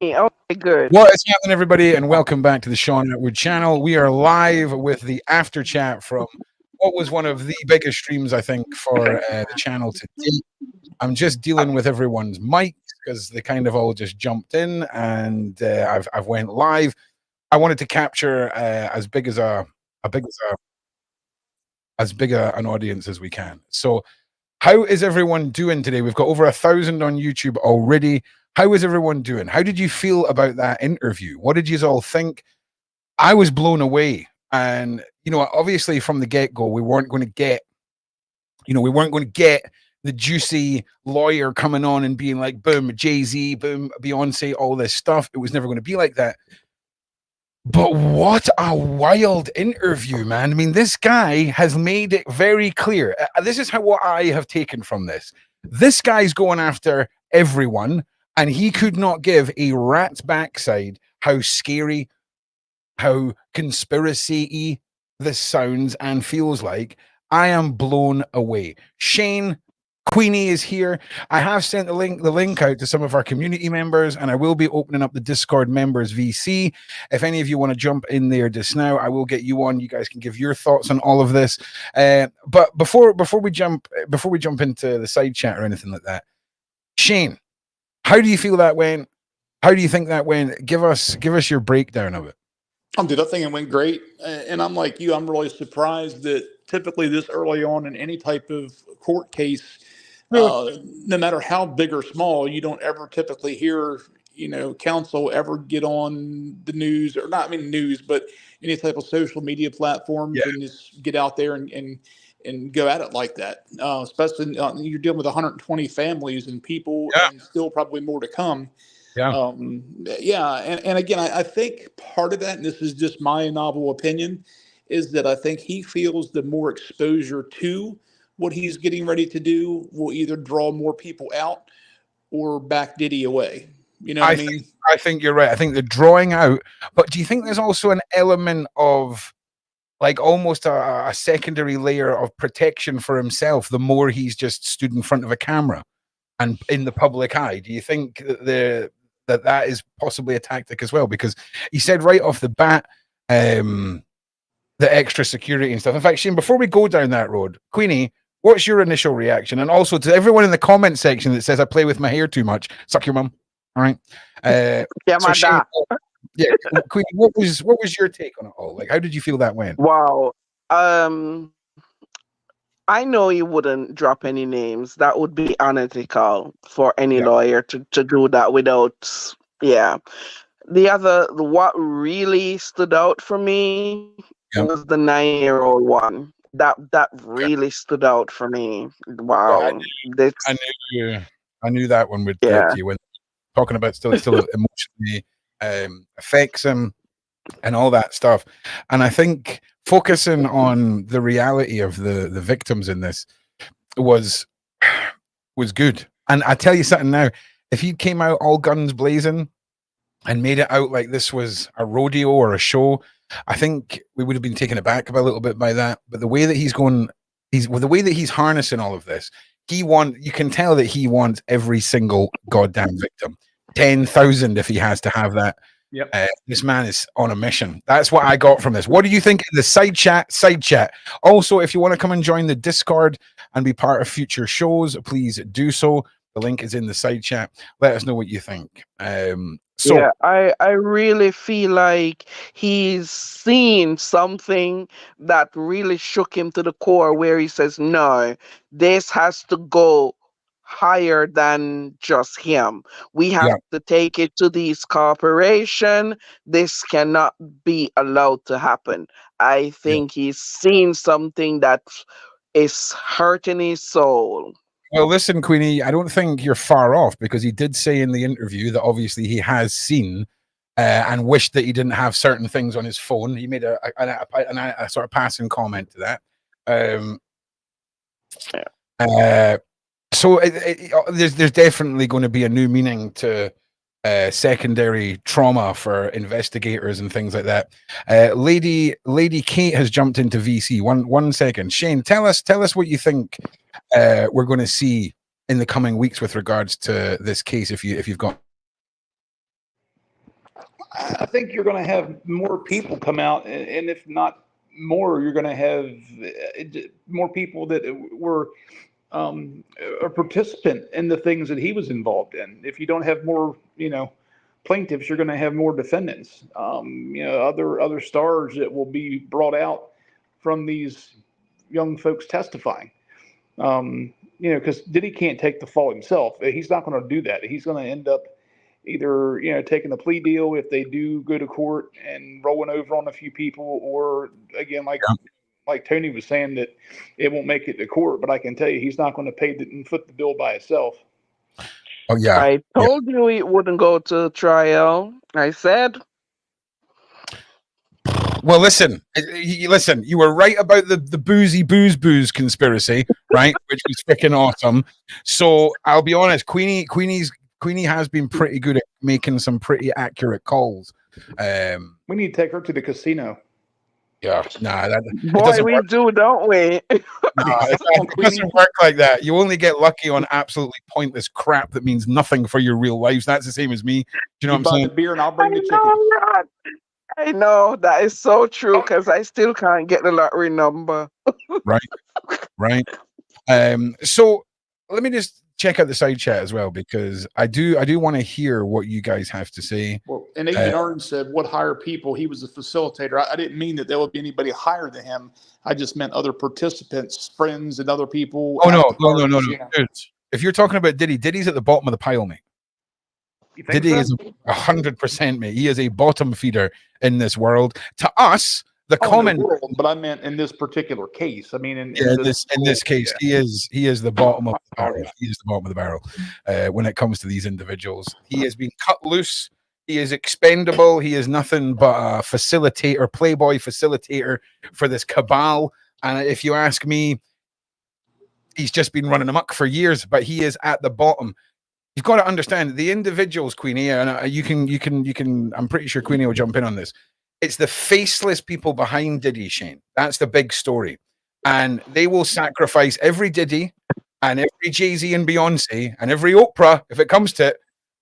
Okay, good. What is happening, everybody, and welcome back to the Sean Atwood channel. We are live with the after chat from what was one of the biggest streams, I think, for the channel to date. I'm just dealing with everyone's mics because they kind of all just jumped in, and I've went live. I wanted to capture as big as a big as a as big an audience as we can. So, how is everyone doing today? We've got over 1,000 on YouTube already. How is everyone doing? How did you feel about that interview? What did you all think? I was blown away. And, obviously from the get go, we weren't going to get, we weren't going to get the juicy lawyer coming on and being like, boom, Jay-Z, boom, Beyonce, all this stuff. It was never going to be like that. But what a wild interview, man. I mean, this guy has made it very clear. This is what I have taken from this. This guy's going after everyone, and he could not give a rat's backside how scary, how conspiracy-y this sounds and feels like. I am blown away. Shane, Queenie is here. I have sent the link out to some of our community members, and I will be opening up the Discord members VC. If any of you want to jump in there just now, I will get you on. You guys can give your thoughts on all of this. But before we jump into the side chat or anything like that, Shane, how do you feel that went? How do you think that went? Give us your breakdown of it. Dude, I think it went great. And I'm like you, I'm really surprised that typically this early on in any type of court case, no matter how big or small, you don't ever typically hear, counsel ever get on the news or not, I mean, news, but any type of social media platforms and just get out there and go at it like that. Especially you're dealing with 120 families and people and still probably more to come. And again, I think part of that, and this is just my novel opinion, is that I think he feels the more exposure to what he's getting ready to do will either draw more people out or back Diddy away. You know what I mean? I think you're right. I think the drawing out, but do you think there's also an element of like almost a secondary layer of protection for himself the more he's just stood in front of a camera and in the public eye? Do you think that is possibly a tactic as well? Because he said right off the bat, the extra security and stuff. In fact, Shane, before we go down that road, Queenie, what's your initial reaction? And also to everyone in the comment section that says I play with my hair too much, suck your mum. All right. So Shane, Queenie, what was your take on it all? Like, how did you feel that went? Wow. I know you wouldn't drop any names. That would be unethical for any lawyer to do that without. What really stood out for me was the 9-year-old one. That really stood out for me. Wow. I knew that one would get you when talking about still emotionally affects him and all that stuff. And I think focusing on the reality of the victims in this was good. And I tell you something now, if he came out all guns blazing and made it out like this was a rodeo or a show, I think we would have been taken aback a little bit by that. But the way that the way that he's harnessing all of this, you can tell that he wants every single goddamn victim. 10,000 if he has to have that. This man is on a mission. That's what I got from this. What do you think in the side chat? Also, if you want to come and join the Discord and be part of future shows, please do so. The link is in the side chat. Let us know what you think. I really feel like he's seen something that really shook him to the core where he says, no, this has to go higher than just him. We have to take it to these corporation. This cannot be allowed to happen. I think he's seen something that is hurting his soul. Well, listen, Queenie, I don't think you're far off because he did say in the interview that obviously he has seen and wished that he didn't have certain things on his phone. He made a sort of passing comment to that. So there's definitely going to be a new meaning to secondary trauma for investigators and things like that. Lady Kate has jumped into VC. One second, Shane, tell us what you think we're going to see in the coming weeks with regards to this case. If you've got I think you're going to have more people come out, and if not more, you're going to have more people that were a participant in the things that he was involved in. If you don't have more, plaintiffs, you're going to have more defendants. Other stars that will be brought out from these young folks testifying. Because Diddy can't take the fall himself. He's not going to do that. He's going to end up either taking a plea deal if they do go to court and rolling over on a few people, or again, like Tony was saying, that it won't make it to court. But I can tell you, he's not going to pay and foot the bill by himself. Oh yeah, I told you it wouldn't go to trial. I said. Well, listen. You were right about the boozy booze conspiracy, right? Which was freaking awesome. So I'll be honest, Queenie has been pretty good at making some pretty accurate calls. We need to take her to the casino. Yeah, nah, boy, we do, don't we? It doesn't work like that. You only get lucky on absolutely pointless crap that means nothing for your real lives. That's the same as me. Do you know what I'm saying? The beer and I'll bring the chicken. I know that is so true, because I still can't get the lottery number. Right. So let me just check out the side chat as well, because I do want to hear what you guys have to say. Well, and Agent Arden said, "What hire people?" He was a facilitator. I didn't mean that there would be anybody higher than him. I just meant other participants, friends, and other people. Oh no. Dude, if you're talking about Diddy's at the bottom of the pile, mate. Diddy is 100%, mate. He is a bottom feeder in this world. To us, the common world, but I meant in this particular case. I mean, in this case, yeah. he is the bottom of the barrel. He is the bottom of the barrel when it comes to these individuals. He has been cut loose. He is expendable. He is nothing but a facilitator, playboy facilitator for this cabal. And if you ask me, he's just been running amok for years, but he is at the bottom. You've got to understand the individuals, Queenie, and you can. I'm pretty sure Queenie will jump in on this. It's the faceless people behind Diddy, Shane. That's the big story, and they will sacrifice every Diddy, and every Jay-Z and Beyonce, and every Oprah, if it comes to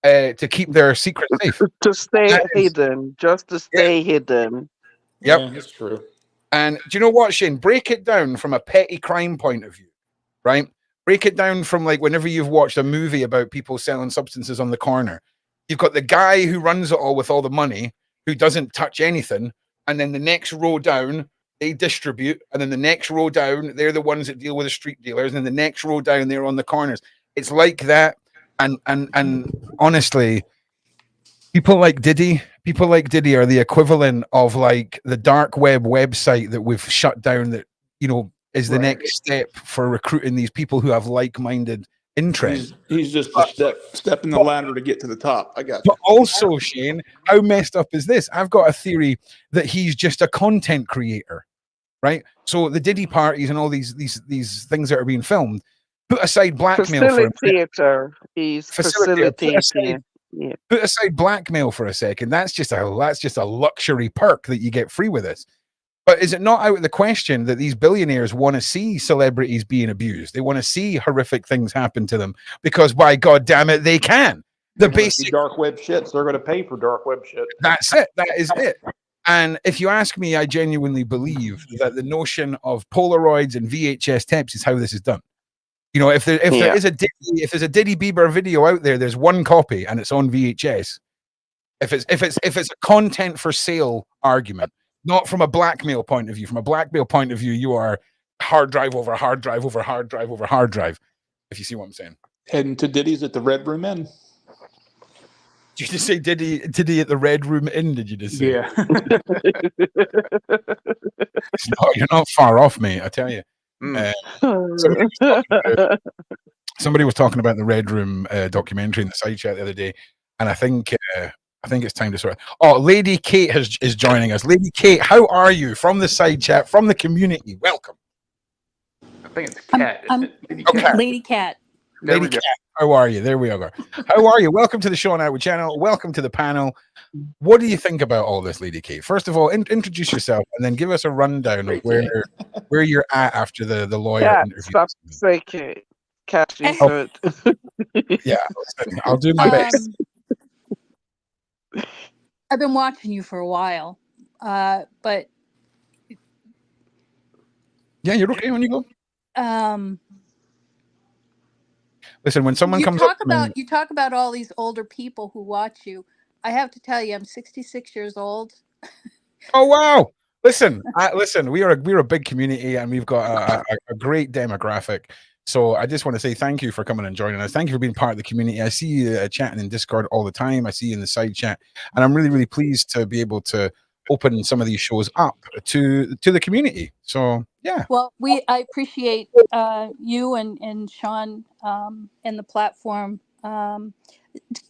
it, to keep their secret safe, to stay hidden, just to stay hidden. Yep, yeah, that's true. And do you know what, Shane? Break it down from a petty crime point of view, right? Break it down from like whenever you've watched a movie about people selling substances on the corner. You've got the guy who runs it all with all the money, who doesn't touch anything, and then the next row down, they distribute, and then the next row down, they're the ones that deal with the street dealers, and the next row down, they're on the corners. It's like that, and honestly, people like Diddy are the equivalent of like the dark web website that we've shut down, that is the next step for recruiting these people who have like-minded interests. He's just a step in the ladder to get to the top. I got you. But also, Shane, how messed up is this? I've got a theory that he's just a content creator, right? So the Diddy parties and all these things that are being filmed, put aside blackmail for a second. He's facilitating. Put aside blackmail for a second. That's just a luxury perk that you get free with this. But is it not out of the question that these billionaires want to see celebrities being abused? They want to see horrific things happen to them because, by God damn it, they can. The basic dark web shit, so they're going to pay for dark web shit. That's it. That is it. And if you ask me, I genuinely believe that the notion of Polaroids and VHS tapes is how this is done. If there's a Diddy Bieber video out there, there's one copy and it's on VHS. If it's a content for sale argument. Not from a blackmail point of view. From a blackmail point of view, you are hard drive over hard drive over hard drive over hard drive, if you see what I'm saying. Heading to Diddy's at the Red Room Inn. Did you just say Diddy at the Red Room Inn, did you just say? Yeah. You're not far off, mate, I tell you. Somebody was talking about the Red Room documentary in the side chat the other day, and I think it's time to sort of... Oh, Lady Kate is joining us. Lady Kate, how are you? From the side chat, from the community. Welcome. I think it's Cat. Lady Cat. Lady Cat, how are you? There we are. How are you? Welcome to the Sean Atwood channel. Welcome to the panel. What do you think about all this, Lady Kate? First of all, introduce yourself and then give us a rundown of where you're at after the lawyer interview. Stop saying Kate. Cat, you should. Yeah, listen, I'll do my best. I've been watching you for a while, but Yeah, you're okay when you go. um, Listen, when someone comes up to me, you talk about all these older people who watch you. I have to tell you, I'm 66 years old. oh wow! Listen. We're a big community, and we've got a great demographic. So I just want to say thank you for coming and joining us. Thank you for being part of the community. I see you chatting in Discord all the time. I see you in the side chat, and I'm really, really pleased to be able to open some of these shows up to the community. So yeah, Well, I appreciate you and Sean and the platform.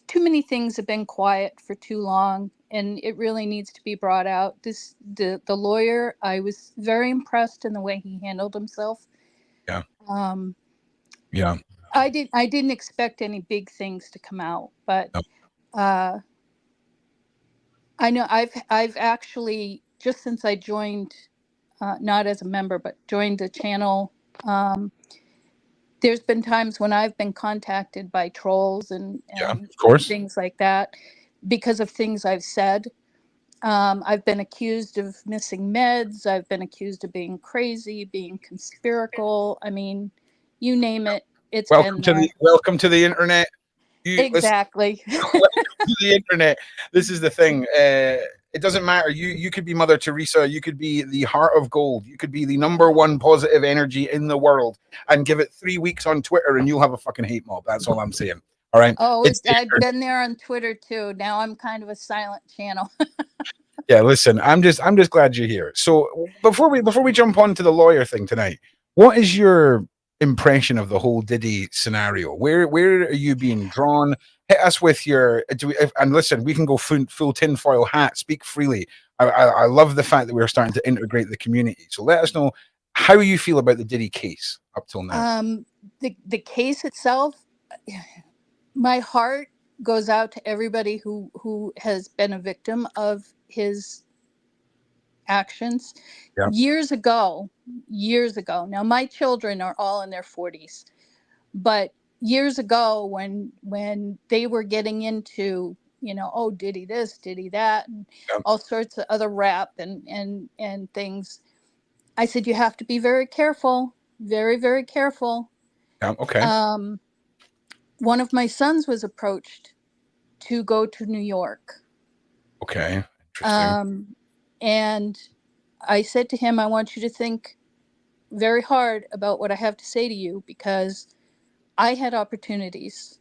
Too many things have been quiet for too long, and it really needs to be brought out. The lawyer, I was very impressed in the way he handled himself. yeah, Um, yeah. I didn't expect any big things to come out, but No. uh, I know I've actually, just since I joined, not as a member, but joined the channel. There's been times when I've been contacted by trolls Yeah, and of course. things like that because of things I've said. I've been accused of missing meds. I've been accused of being crazy, being conspiratorial. I mean, you name it, it's been there. Welcome to the internet. You listen. Exactly. To the internet. This is the thing. It doesn't matter. You could be Mother Teresa. You could be the heart of gold. You could be the number one positive energy in the world, and give it 3 weeks on Twitter, and you'll have a fucking hate mob. That's all I'm saying. All right. Oh, It's I've been there on Twitter too. Now I'm kind of a silent channel. yeah. Listen, I'm just glad you're here. So before we jump on to the lawyer thing tonight, what is your impression of the whole Diddy scenario? Where are you being drawn? Hit us with your and listen, we can go full tinfoil hat. Speak freely. I love the fact that we're starting to integrate the community. So let us know how you feel about the Diddy case up till now. The case itself, my heart goes out to everybody who has been a victim of his actions. Yeah. Years ago. Now my children are all in their 40s, but years ago when they were getting into, oh, Diddy this, Diddy that, and Yeah. all sorts of other rap and things, I said you have to be very careful, very, very careful. Yeah. Okay. One of my sons was approached to go to New York. Okay. Interesting. And I said to him, I want you to think very hard about what I have to say to you, because I had opportunities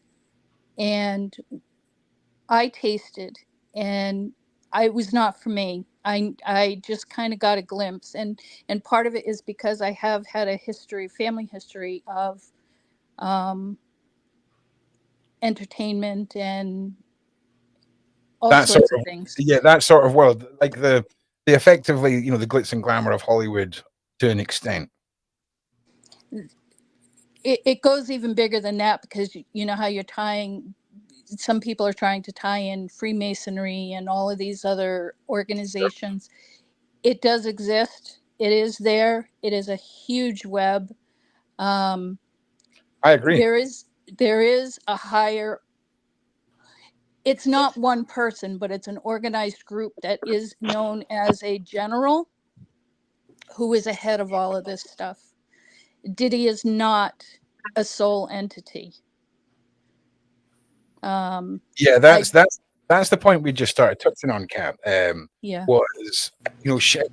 and I tasted, and it was not for me. I just kind of got a glimpse, and part of it is because I have had a family history of um, entertainment and all That sort sorts of of things. yeah, that sort of world, like the effectively, the glitz and glamour of Hollywood to an extent. It goes even bigger than that, because you know how you're tying, some people are trying to tie in Freemasonry and all of these other organizations. It does exist. It is there. It is a huge web. Um, I agree. there is a higher. It's not one person, but it's an organized group that is known as a general, who is ahead of all of this stuff. Diddy is not a sole entity. Yeah, I that's the point we just started touching on, Kat. Yeah, Was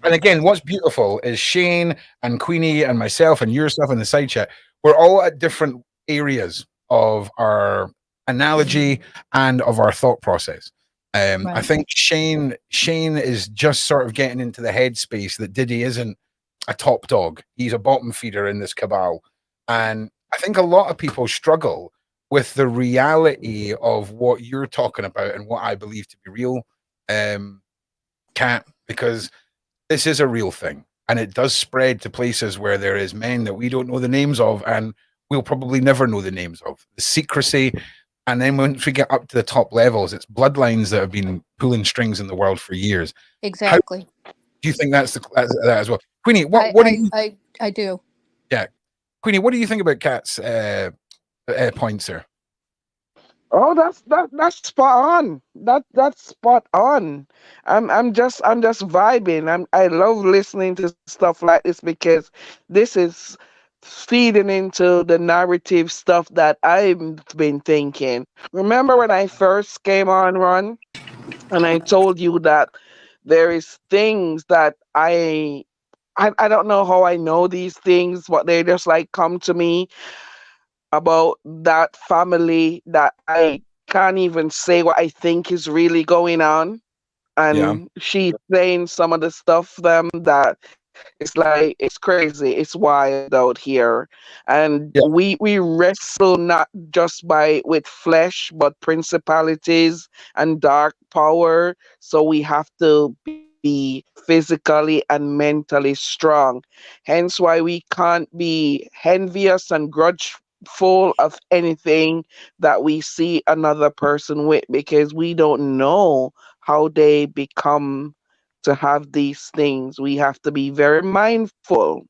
and again, what's beautiful is Shane and Queenie and myself and yourself in the side chat. We're all at different areas of our analogy and of our thought process. I right. think Shane is just sort of getting into the headspace that Diddy isn't a top dog. He's a bottom feeder in this cabal. And I think a lot of people struggle with the reality of what you're talking about and what I believe to be real, Cat, because this is a real thing. And it does spread to places where there is men that we don't know the names of and we'll probably never know the names of. The secrecy. And then once we get up to the top levels, it's bloodlines that have been pulling strings in the world for years. How Exactly. do you think that's that as well? Queenie, I what do you I do. yeah. Queenie, what do you think about Kat's points there? Oh, that's spot on. That's spot on. I'm just vibing. I love listening to stuff like this because this is feeding into the narrative stuff that I've been thinking. Remember when I first came on, Ron, and I told you that there is things that I don't know how I know these things, but they just like come to me about that family that I can't even say what I think is really going on. Yeah, And she's saying some of the stuff them that it's like it's crazy, it's wild out here. And yeah, we wrestle not just by with flesh, but principalities and dark power. So we have to be physically and mentally strong. Hence why we can't be envious and grudgeful of anything that we see another person with, because we don't know how they become to have these things. We have to be very mindful.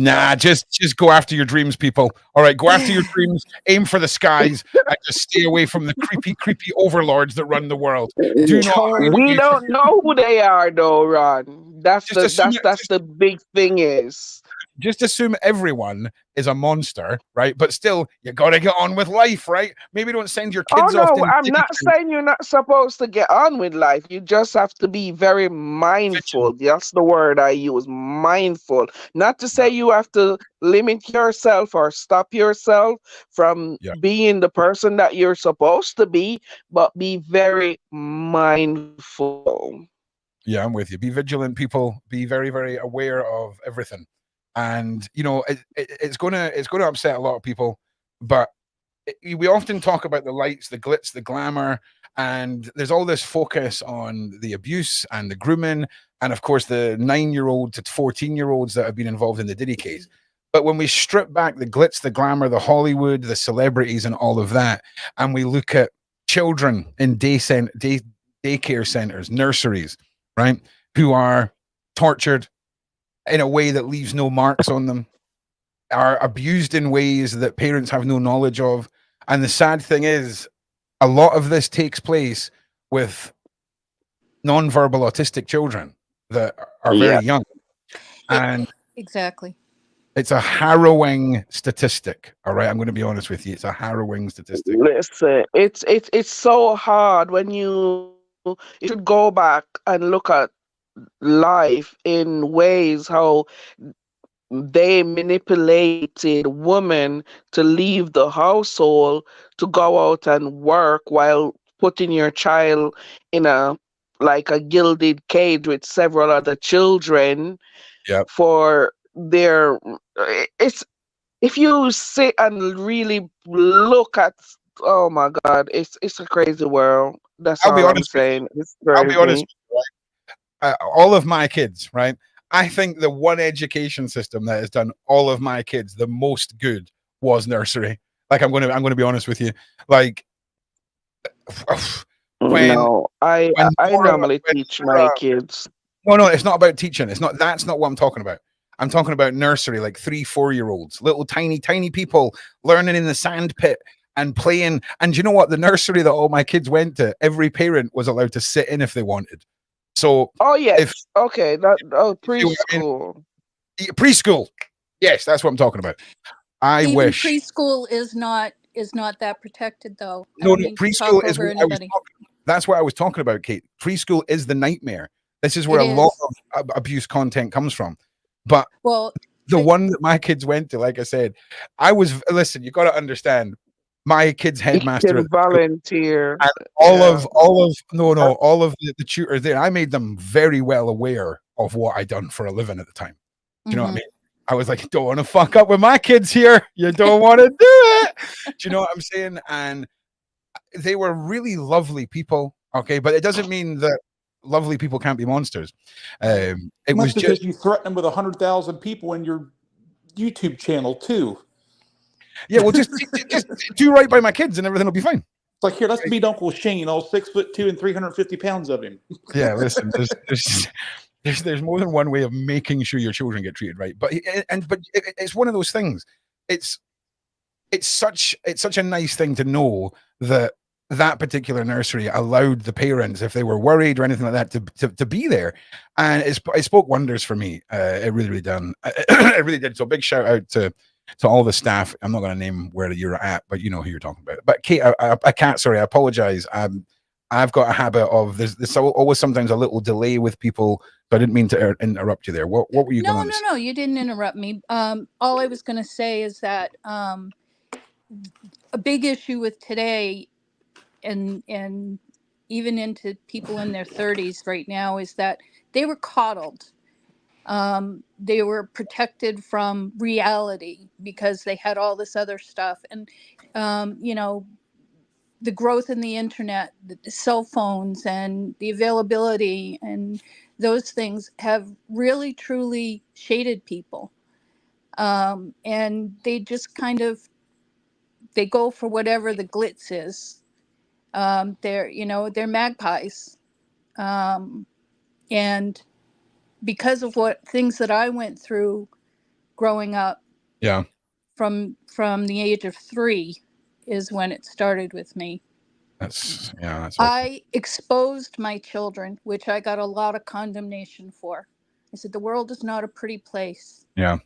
nah, just go after your dreams, people. All right, go after your dreams, aim for the skies, and just stay away from the creepy overlords that run the world. Do not hide We away from don't know who they are though, Ron. That's just the assume that's the big thing is. just assume everyone is a monster, right? But still, you got to get on with life, right? Maybe don't send your Oh kids off no, to I'm Diddy not saying you're not supposed to get on with life. You just have to be very mindful. vigilant. That's the word I use, mindful. Not to say you have to limit yourself or stop yourself from Yeah. being the person that you're supposed to be, but be very mindful. Yeah, I'm with you. Be vigilant, people. Be very, very aware of everything. And you know, it's gonna upset a lot of people, but we often talk about the lights, the glitz, the glamour, and there's all this focus on the abuse and the grooming, and of course the 9-year-old to 14-year-olds that have been involved in the Diddy case. But when we strip back the glitz, the glamour, the Hollywood, the celebrities, and all of that, and we look at children in daycare centers, nurseries, right, who are tortured in a way that leaves no marks on them, are abused in ways that parents have no knowledge of. And the sad thing is, a lot of this takes place with non-verbal autistic children that are very Yeah. young. It, And exactly. it's a harrowing statistic. All right. I'm going to be honest with you. It's a harrowing statistic. Listen, it's so hard when you should go back and look at life in ways how they manipulated women to leave the household to go out and work while putting your child in a like a gilded cage with several other children Yep. for their it's if you sit and really look at, oh my god, it's a crazy world. That's I'll be all I'm honest with you. saying. It's I'll be honest crazy. with you. All of my kids, right? I think the one education system that has done all of my kids the most good was nursery. Like I'm going to be honest with you. Like when No, I Nora, normally when teach my Nora, kids. no, it's not about teaching. It's not. That's not what I'm talking about. I'm talking about nursery, like 3, 4-year-olds, little tiny people learning in the sand pit and playing. And you know what? The nursery that all my kids went to, every parent was allowed to sit in if they wanted. So Oh yes, if okay. That oh you see what I mean, preschool. preschool, yes, that's what I'm talking about. I Even wish. preschool is not that protected though. I No, don't no, mean to preschool talk is over what I was anybody. talking. That's what I was talking about, Kate. Preschool is the nightmare. This is where It a lot is. of abuse content comes from. But Well, the I, one that my kids went to, like I said, I was listen. You got to understand, my kid's You headmaster at can the school, volunteer. and Yeah. all of the tutors there. I made them very well aware of what I done for a living at the time. Do you know what I mhm. mean? I was like, don't want to fuck up with my kids here. You don't want to do it. Do you know what I'm saying? And they were really lovely people. Okay, but it doesn't mean that lovely people can't be monsters. It And that's was just because you threaten them with 100,000 people in your YouTube channel too. yeah. Well, just do right by my kids, and everything will be fine. It's like, here, let's meet Uncle Shane, all 6'2" and 350 pounds of him. Yeah, listen, there's more than one way of making sure your children get treated right. But it's one of those things. It's it's such a nice thing to know that that particular nursery allowed the parents, if they were worried or anything like that, to be there, and it spoke wonders for me. It really really done. It really did. So big shout out to all the staff. I'm not going to name where you're at, but you know who you're talking about. But Kate, I can't. Sorry, I apologize. I've got a habit of there's always sometimes a little delay with people, so I didn't mean to interrupt you there. What were you going No, on to no, say? no. You didn't interrupt me. All I was going to say is that a big issue with today, and even into people in their 30s right now, is that they were coddled. They were protected from reality because they had all this other stuff, and you know, the growth in the internet, the cell phones, and the availability, and those things have really truly shaded people. And they just kind of they go for whatever the glitz is. They're magpies, um, and because of what things that I went through growing up, Yeah, from the age of 3 is when it started with me. that's awful. I exposed my children, which I got a lot of condemnation for. I said the world is not a pretty place. Yeah,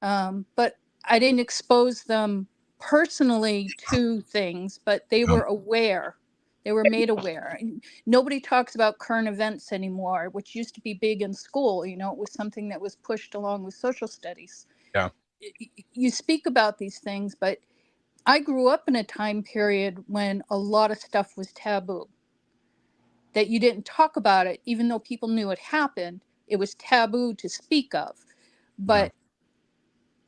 But I didn't expose them personally to things, but they yeah, were aware. They were made aware. And nobody talks about current events anymore, which used to be big in school. You know, it was something that was pushed along with social studies. yeah. You speak about these things, but I grew up in a time period when a lot of stuff was taboo, that you didn't talk about it, even though people knew it happened. It was taboo to speak of. Yeah. But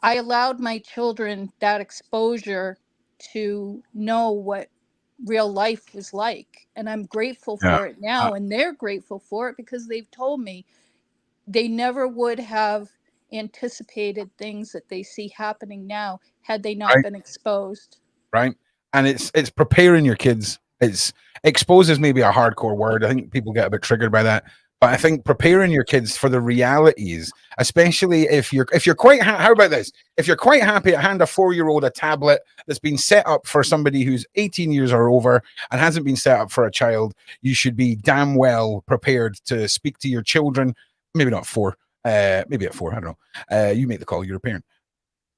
I allowed my children that exposure to know what real life was like. And I'm grateful Yeah. for it now. And they're grateful for it because they've told me they never would have anticipated things that they see happening now had they not Right, been exposed. right. And it's preparing your kids. It's exposes maybe a hardcore word. I think people get a bit triggered by that. But I think preparing your kids for the realities, especially if you're quite how about this? If you're quite happy to hand a 4-year-old a tablet that's been set up for somebody who's 18 years or over and hasn't been set up for a child, you should be damn well prepared to speak to your children. Maybe not 4, maybe at 4. I don't know. You make the call. You're a parent,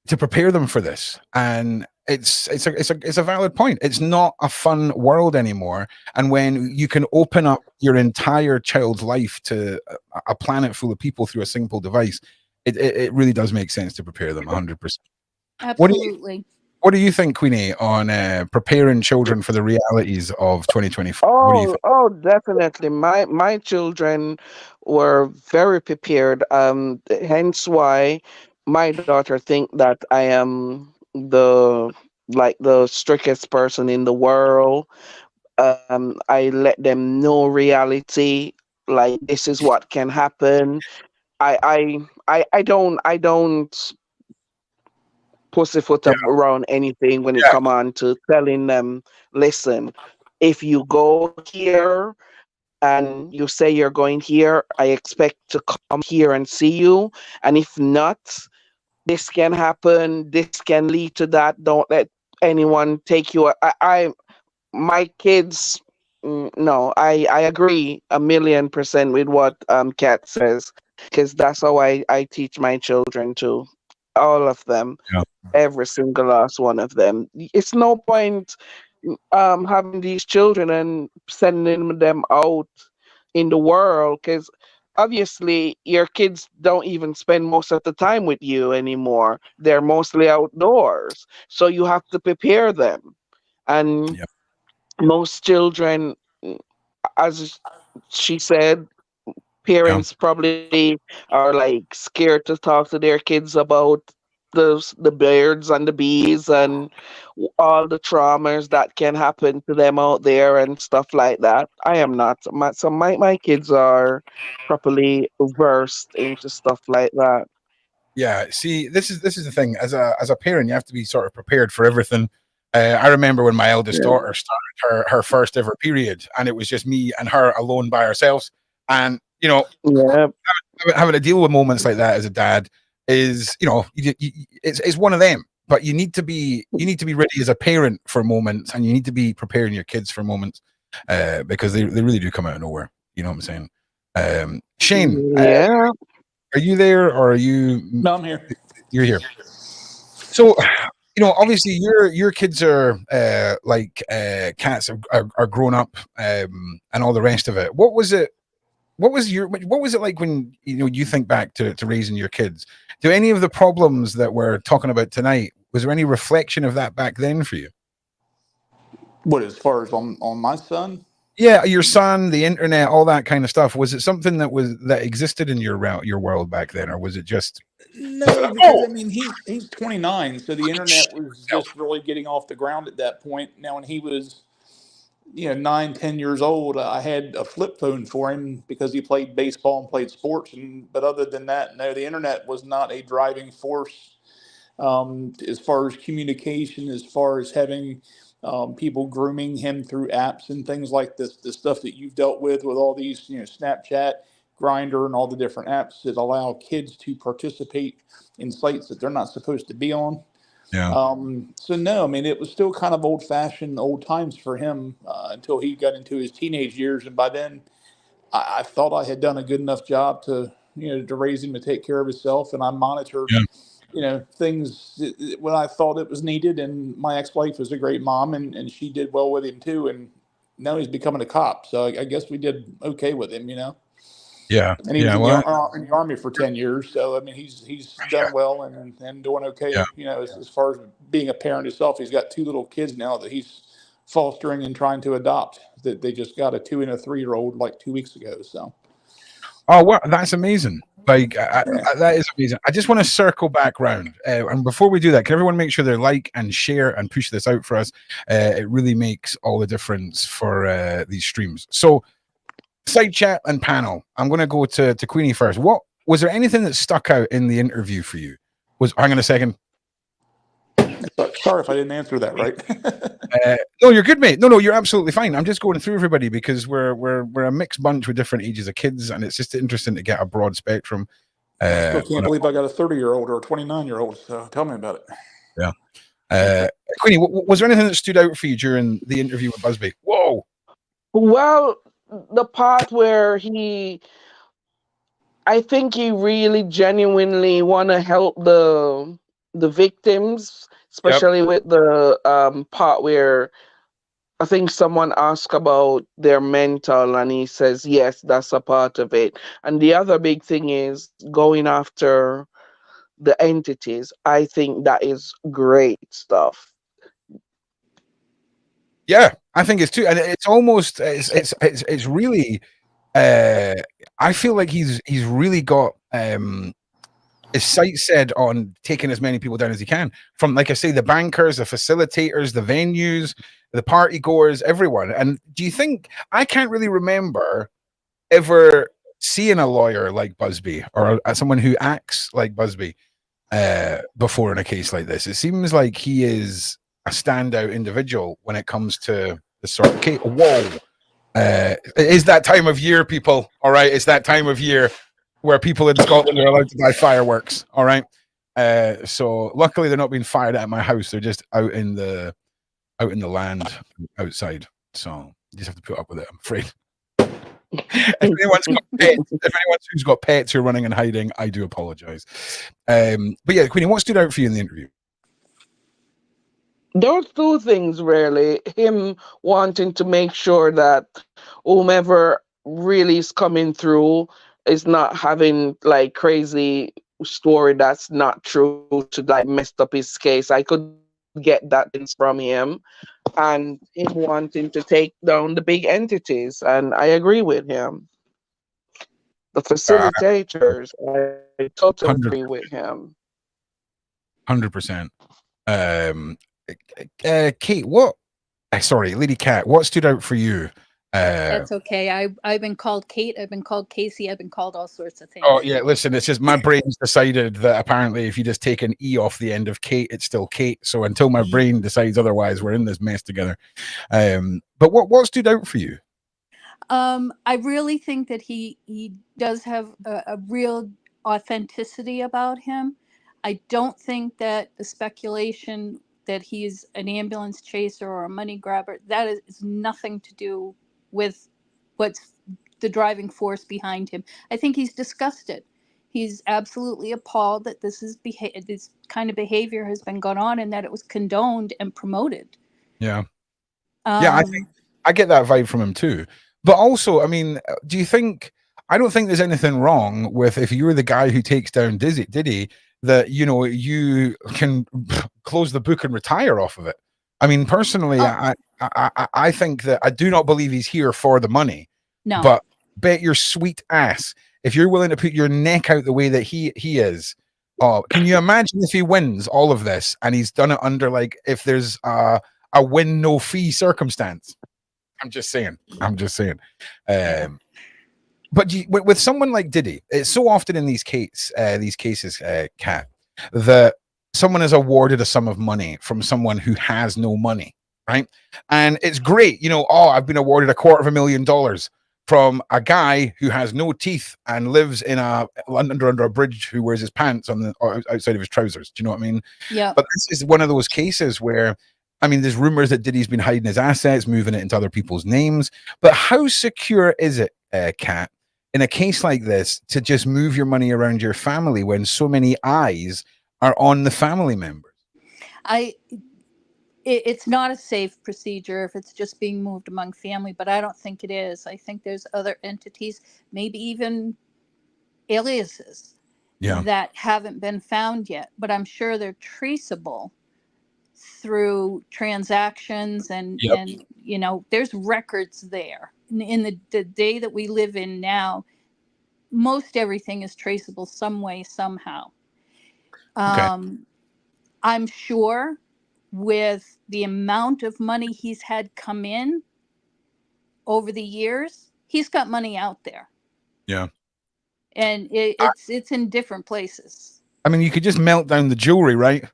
to prepare them for this. And it's a valid point. It's not a fun world anymore, and when you can open up your entire child's life to a planet full of people through a simple device, it really does make sense to prepare them 100%. what do you Absolutely. what do you think, Queenie, on preparing children for the realities of 2024? What do you Oh, think? oh, definitely. My children were very prepared. Hence why my daughter think that I am the strictest person in the world. I let them know reality. Like this is what can happen. I don't pussyfoot Yeah, around anything when it yeah, come on to telling them, listen, if you go here and you say you're going here, I expect to come here and see you. And if not, this can happen. This can lead to that. Don't let anyone take you. My kids, no, I agree 1,000,000% with what Kat says, because that's how I teach my children too, all of them, yeah, every single last one of them. It's no point having these children and sending them out in the world, because obviously your kids don't even spend most of the time with you anymore. They're mostly outdoors, so you have to prepare them. And yeah, most children, as she said, yeah, parents probably are like scared to talk to their kids about the birds and the bees and all the traumas that can happen to them out there and stuff like that. I am not. My kids are properly versed into stuff like that. yeah. See, this is the thing. As a parent, you have to be sort of prepared for everything. I remember when my eldest Yeah. daughter started her first ever period, and it was just me and her alone by ourselves. And Yeah. having to deal with moments like that as a dad is, it's one of them. but you need to be ready as a parent for moments, and you need to be preparing your kids for moments, because they really do come out of nowhere. You know what I'm saying? Shane, Yeah. are you there, or are you? No, I'm here. You're here. So, obviously your kids are like cats are grown up, and all the rest of it. What was it? What was it like when you think back to raising your kids? Do any of the problems that we're talking about tonight, was there any reflection of that back then for you? What, as far as on my son? Yeah, your son, the internet, all that kind of stuff. Was it something that existed in your world back then, or was it just No, because I oh, mean he's 29, so the internet was just really getting off the ground at that point. Now, when he was 9, 10 years old, I had a flip phone for him because he played baseball and played sports, and but other than that, no, the internet was not a driving force as far as communication, as far as having people grooming him through apps and things like this, the stuff that you've dealt with all these, Snapchat, Grinder, and all the different apps that allow kids to participate in sites that they're not supposed to be on. yeah, So no, I mean it was still kind of old fashioned, old times for him until he got into his teenage years, and by then I thought I had done a good enough job to to raise him to take care of himself, and I monitored yeah, things when I thought it was needed. And my ex-wife was a great mom, and she did well with him too. And now he's becoming a cop, so I guess we did okay with him. yeah, And he was yeah. in Well, in the army for 10 years, so I mean he's yeah, done well and doing yeah, okay. As far as being a parent himself, he's got two little kids now that he's fostering and trying to adopt. That they just got a 2 and a 3-year-old like 2 weeks ago. So oh, wow, that's amazing. Like yeah, that is amazing. I just want to circle back round, and before we do that, can everyone make sure they like and share and push this out for us? It really makes all the difference for these streams. So, side chat and panel. I'm going to go to Queenie first. What was there anything that stuck out in the interview for you? Hang on a second. sorry if I didn't answer that right. No, you're good, mate. No, you're absolutely fine. I'm just going through everybody because we're a mixed bunch with different ages of kids, and it's just interesting to get a broad spectrum. I still can't believe I got a 30-year-old or a 29-year-old. So tell me about it. Yeah. Queenie, was there anything that stood out for you during the interview with Buzbee? Whoa. Well, the part where I think he really genuinely want to help the victims, Yep. especially with the part where I think someone asked about their mental, and he says, yes, that's a part of it. And the other big thing is going after the entities. I think that is great stuff. Yeah, I think it's too, and it's almost it's really. I feel like he's really got his sights set on taking as many people down as he can. From, like I say, the bankers, the facilitators, the venues, the party goers, everyone. And do you think, I can't really remember ever seeing a lawyer like Buzbee, or someone who acts like Buzbee before in a case like this? It seems like he is a standout individual when it comes to the sort of case. Whoa. It is that time of year, people. All right. It's that time of year where people in Scotland are allowed to buy fireworks. All right. So luckily they're not being fired at my house. They're just out in the land outside. So you just have to put up with it, I'm afraid. If anyone's who's got pets who are running and hiding, I do apologize. But yeah, Queenie, what stood out for you in the interview? Those two things really, him wanting to make sure that whomever really is coming through is not having like crazy story that's not true to like messed up his case. I could get that sense from him, and him wanting to take down the big entities, and I agree with him. The Uh, facilitators, I totally agree 100 with him. 100%. Um, Kate, what? Sorry, Lady Cat, what stood out for you? That's okay. I've been called Kate. I've been called Casey. I've been called all sorts of Oh things. yeah, listen, it's just my brain's decided that apparently if you just take an E off the end of Kate, it's still Kate. So until my brain decides otherwise, we're in this mess together. But what stood out for you? I really think that he does have a real authenticity about him. I don't think that the speculation that he's an ambulance chaser or a money grabber, that is nothing to do with what's the driving force behind him. I think he's disgusted. He's absolutely appalled that this kind of behavior has been going on and that it was condoned and promoted. Yeah. Yeah, I get that vibe from him too. But also, I mean, do you think, I don't think there's anything wrong with, if you're the guy who takes down Diddy, that, you know, you can close the book and retire off of it. I mean, personally, I think that I do not believe he's here for the money. No. But bet your sweet ass, if you're willing to put your neck out the way that he is, can you imagine if he wins all of this and he's done it under, like, if there's a win no fee circumstance? I'm just saying. But with someone like Diddy, it's so often in these cases, Kat, that someone is awarded a sum of money from someone who has no money, right? And it's great, you know. I've been awarded $250,000 from a guy who has no teeth and lives in under a bridge, who wears his pants outside of his trousers. Do you know what I mean? Yeah. But this is one of those cases where, I mean, there's rumors that Diddy's been hiding his assets, moving it into other people's names. But how secure is it, Kat, in a case like this, to just move your money around your family when so many eyes are on the family members? It's not a safe procedure if it's just being moved among family, but I don't think it is. I think there's other entities, maybe even aliases, that haven't been found yet, but I'm sure they're traceable through transactions and you know, there's records there. In the day that we live in now, most everything is traceable some way, somehow. I'm sure with the amount of money he's had come in over the years, he's got money out there. Yeah. And it's in different places. I mean, you could just melt down the jewelry, right?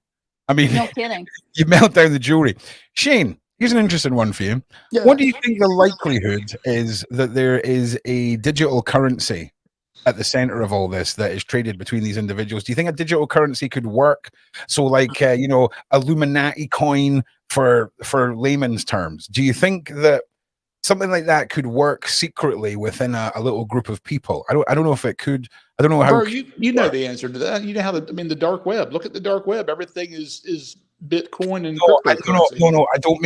I mean, no kidding. You melt down the jewelry. Shane, here's an interesting one for you. Yeah. What do you think the likelihood is that there is a digital currency at the center of all this that is traded between these individuals? Do you think a digital currency could work? So, like, you know, Illuminati coin for layman's terms. Do you think that something like that could work secretly within a little group of people? I don't know if it could. I don't know how. Bro, you know the answer to that. You know how the dark web. Look at the dark web. Everything is Bitcoin and cryptocurrency. No. I don't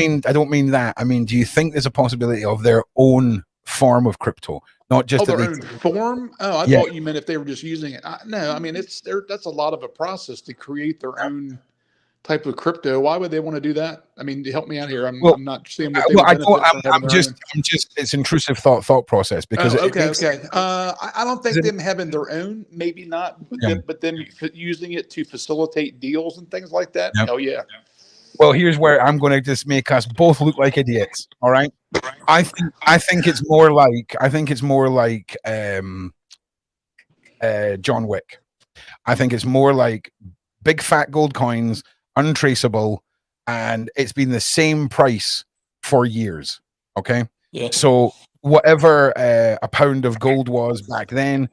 mean that. I mean, do you think there's a possibility of their own form of crypto, not just their own form? Oh, I thought you meant if they were just using it. No, I mean that's a lot of a process to create their own type of crypto. Why would they want to do that? I mean, help me out here. I'm not seeing what they I'm just it's intrusive thought process because I don't think them having their own, maybe not, but them using it to facilitate deals and things like that. Yep. Hell yeah. Well, here's where I'm going to just make us both look like idiots. All right. I think it's more like John Wick. I think it's more like big fat gold coins, untraceable, and it's been the same price for years. Okay. Yeah. So whatever a pound of gold was back then,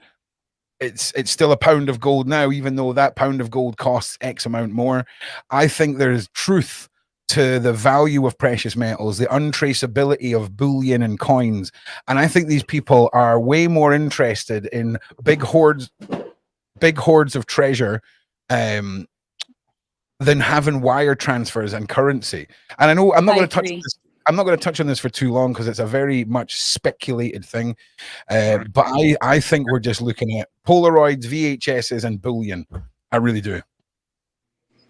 it's still a pound of gold now, even though that pound of gold costs X amount more. I think there's truth to the value of precious metals, the untraceability of bullion and coins. And I think these people are way more interested in big hoards of treasure than having wire transfers and currency. And I know I'm not going to touch this. I'm not going to touch on this for too long because it's a very much speculated thing. But I think we're just looking at Polaroids, VHSs, and bullion. I really do.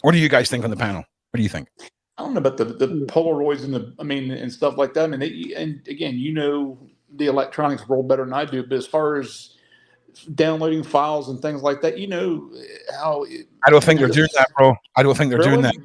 What do you guys think on the panel? What do you think? I don't know about the Polaroids and stuff like that. I mean, and again, you know the electronics world better than I do. But as far as downloading files and things like that, you know how. I don't think they're doing that, bro. I don't think they're doing that.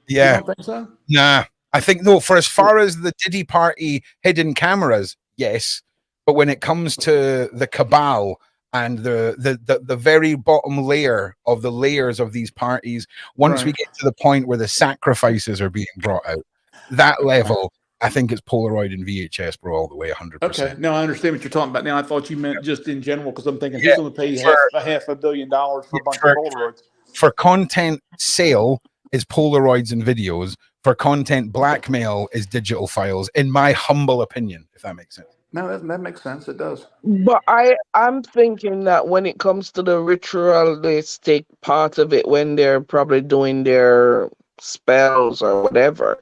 Yeah. You don't think so? Nah. I think no. For as far as the Diddy party hidden cameras, yes. But when it comes to the cabal and the very bottom layer of the layers of these parties, once we get to the point where the sacrifices are being brought out, that level, I think it's Polaroid and VHS, bro, all the way, 100%. Okay, no, I understand what you're talking about now. I thought you meant just in general because I'm thinking he's going to pay $500 million for a bunch of Polaroids. for content sale is Polaroids and videos. For content blackmail is digital files, in my humble opinion, if that makes sense. No, that makes sense. It does. But I'm thinking that when it comes to the ritualistic part of it, when they're probably doing their spells or whatever,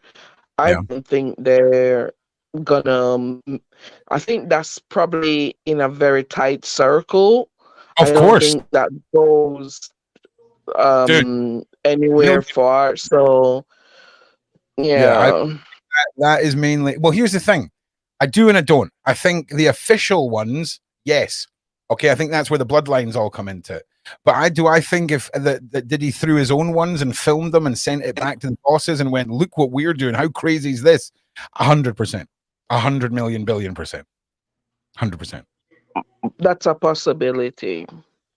I Yeah. don't think they're gonna. I think that's probably in a very tight circle. Of I don't course, think that goes dude. anywhere far. So Yeah, yeah. that is mainly. Well, here's the thing: I do and I don't. I think the official ones, yes, okay. I think that's where the bloodlines all come into. But I think if that Diddy threw his own ones and filmed them and sent it back to the bosses and went, "Look what we're doing! How crazy is this?" 100%, 100 million billion%, 100%. That's a possibility.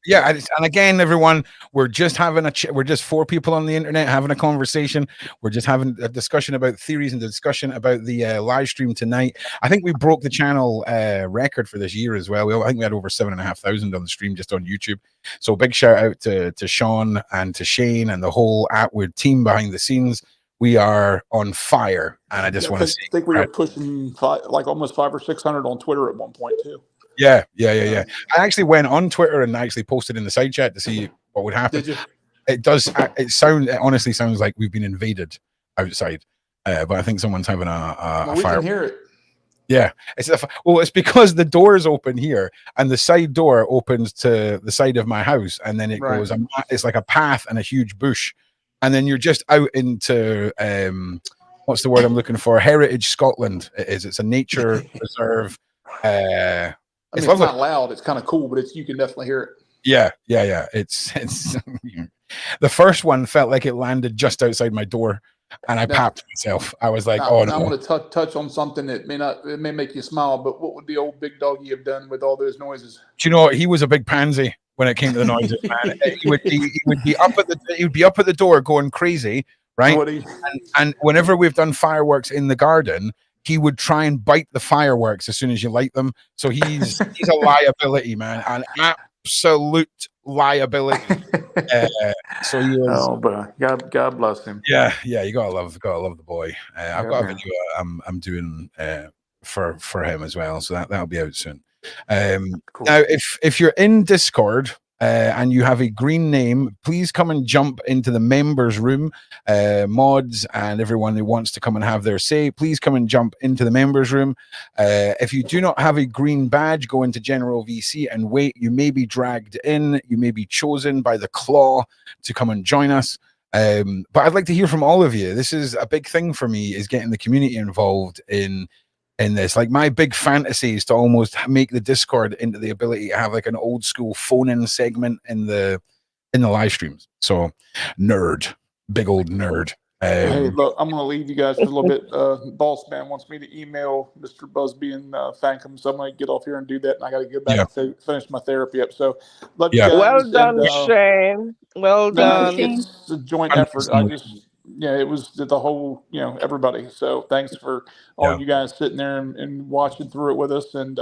Yeah, and again, everyone, we're just having we're just four people on the internet having a conversation. We're just having a discussion about theories and a discussion about the live stream tonight. I think we broke the channel record for this year as well. I think we had over 7,500 on the stream just on YouTube. So big shout out to Sean and to Shane and the whole Atwood team behind the scenes. We are on fire, and I just want to say, I think we were pushing almost 500 or 600 on Twitter at one point too. Yeah. I actually went on Twitter and actually posted in the side chat to see what would happen. Did you? It does. It honestly sounds like we've been invaded outside, but I think someone's having a we fire. can hear it. Yeah, it's because the door's open here, and the side door opens to the side of my house, and then it goes. It's like a path and a huge bush, and then you're just out into what's the word I'm looking for? Heritage Scotland. It is. It's a nature reserve. It's not loud. It's kind of cool, but you can definitely hear it. Yeah. It's the first one felt like it landed just outside my door, and I papped myself. I was like, "Oh no!" I want to touch on something that may make you smile, but what would the old big doggy have done with all those noises? Do you know what? He was a big pansy when it came to the noises, man. He would be up at the door going crazy, right? And whenever we've done fireworks in the garden, he would try and bite the fireworks as soon as you light them. So he's a liability, man, an absolute liability. So he was. Oh, but God bless him. Yeah, you gotta love the boy. I've got a video I'm doing for him as well, so that'll be out soon. Cool. Now, if you're in Discord. And you have a green name, please come and jump into the members room. Mods and everyone who wants to come and have their say, please come and jump into the members room. If you do not have a green badge, go into General VC and wait. You may be dragged in. You may be chosen by the claw to come and join us. But I'd like to hear from all of you. This is a big thing for me, is getting the community involved in this. Like, my big fantasy is to almost make the Discord into the ability to have like an old school phone-in segment in the live streams. So big old nerd. Hey, look, I'm going to leave you guys for a little bit. Boss man wants me to email Mr. Buzbee and thank him, so I'm going to get off here and do that, and I got to get back and finish my therapy up. So love you guys. Well done, Shane. Well done. It's a joint effort. It was the whole, everybody. So thanks for all you guys sitting there and watching through it with us. And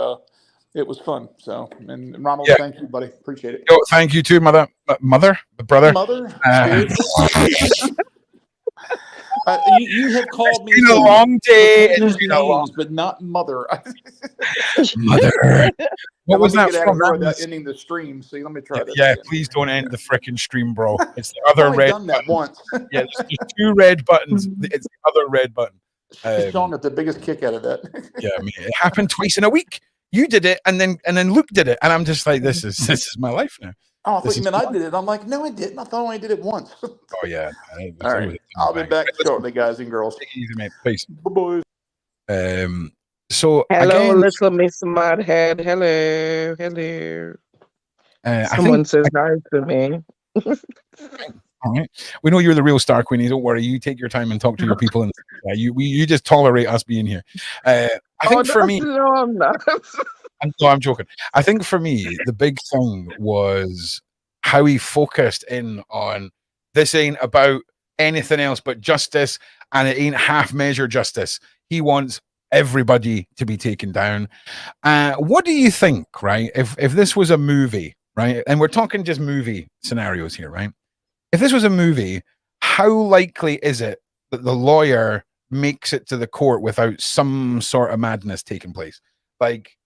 it was fun. So, and Ronald, thank you, buddy. Appreciate it. Oh, thank you too, brother. You have called me. It's been a long day. It's been a long, but not mother. Mother. What was that from? Without ending the stream. See, let me try this. Yeah, please don't end the freaking stream, bro. It's the other red. Done that once. Yeah, there's 2 red buttons. It's the other red button. Sean got the biggest kick out of that. Yeah, I mean, it happened twice in a week. You did it, and then Luke did it, and I'm just like, this is my life now. Oh, I thought you meant I did it. I'm like, no, I didn't. I thought I only did it once. Oh yeah. All right, I'll be back shortly, guys and girls. Take it easy, mate. Peace. Bye-bye. So hello, again, little Miss Mudhead. Hello. Someone says hi to me. All right. We know you're the real Star Queenie. Don't worry. You take your time and talk to your people, and you just tolerate us being here. I think for me, no, I'm not. I'm joking. I think for me, the big thing was how he focused in on this ain't about anything else but justice, and it ain't half measure justice. He wants everybody to be taken down. What do you think, right? If this was a movie, right, and we're talking just movie scenarios here, right? if this was a movie, how likely is it that the lawyer makes it to the court without some sort of madness taking place? Like,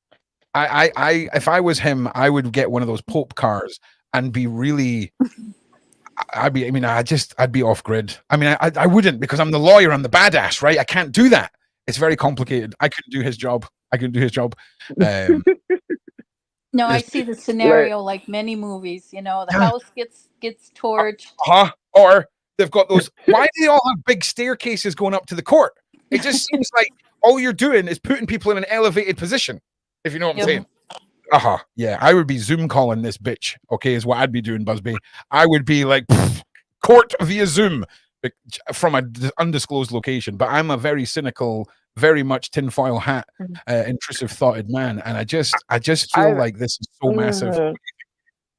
if I was him, I would get one of those Pope cars and be really. I'd be. I mean, I'd be off grid. I mean, I wouldn't, because I'm the lawyer. I'm the badass, right? I can't do that. It's very complicated. I couldn't do his job. I couldn't do his job. No, I It's, see the Like, scenario like many movies. You know, the house gets torched. or they've got those. Why do they all have big staircases going up to the court? It just seems like all you're doing is putting people in an elevated position. If you know what I'm Yep. saying. Yeah, I would be Zoom calling this bitch. Okay, is what I'd be doing, Buzbee. I would be like, court via Zoom from a undisclosed location. But I'm a very cynical, very much tinfoil hat, intrusive thoughted man, and I just feel I like this is so massive. mm,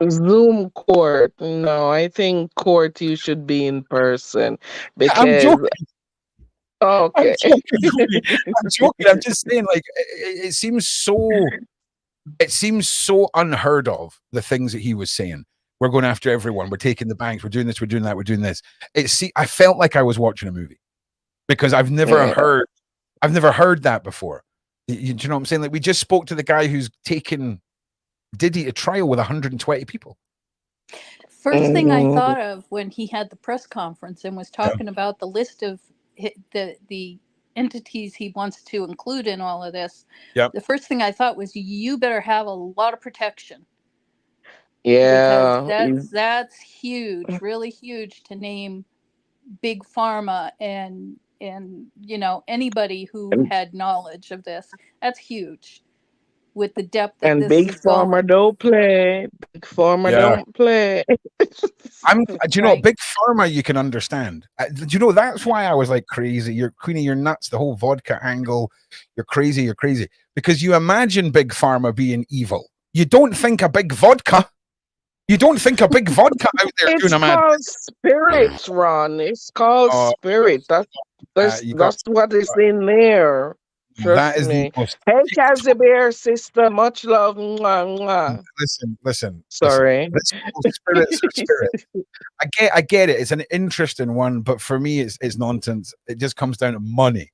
Zoom court. No, I think court you should be in person I'm because joking. I'm okay. joking. I'm joking. I'm just saying, like, it seems so. It seems so unheard of, the things that he was saying. We're going after everyone. We're taking the banks. We're doing this. We're doing that. We're doing this. I felt like I was watching a movie, because I've never Yeah. heard that before. Do you know what I'm saying? Like, we just spoke to the guy who's taken Diddy to trial with 120 people. First thing I Mm, thought of when he had the press conference and was talking about the list of the entities he wants to include in all of this, Yep. the first thing I thought was, you better have a lot of protection, because yeah. that's huge, really huge, to name big pharma and anybody who And, had knowledge of this. That's huge, with the depth that and this big is pharma going. don't play. Big pharma Yeah. don't play. Do you know, Right. big pharma you can understand. Do you know, that's why I was like, crazy. You're Queenie, you're nuts. The whole vodka angle, you're crazy. You're crazy, because you imagine big pharma being evil. You don't think a big vodka. You don't think a big vodka out there doing It's a mad. called spirits, Ron. It's called Oh, spirit. you got That's what is in there. that Trust is the me. most Hey, TikTok. Bear sister, much love. Mwah, mwah. Listen. Sorry. Let's go spirits are spirits. I get it. It's an interesting one, but for me, it's nonsense. It just comes down to money,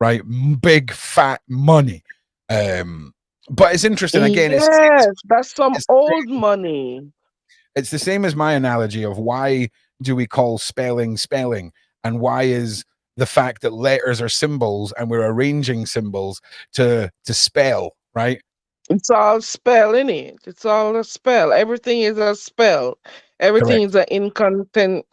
right? Big fat money. But it's interesting. Again, Yes, that's some it's old money. it's the same as my analogy of why do we call spelling, and why is the fact that letters are symbols and we're arranging symbols to spell, right? It's all spell, in it. It's all a spell. Everything is a spell. Everything Correct. is an incontent.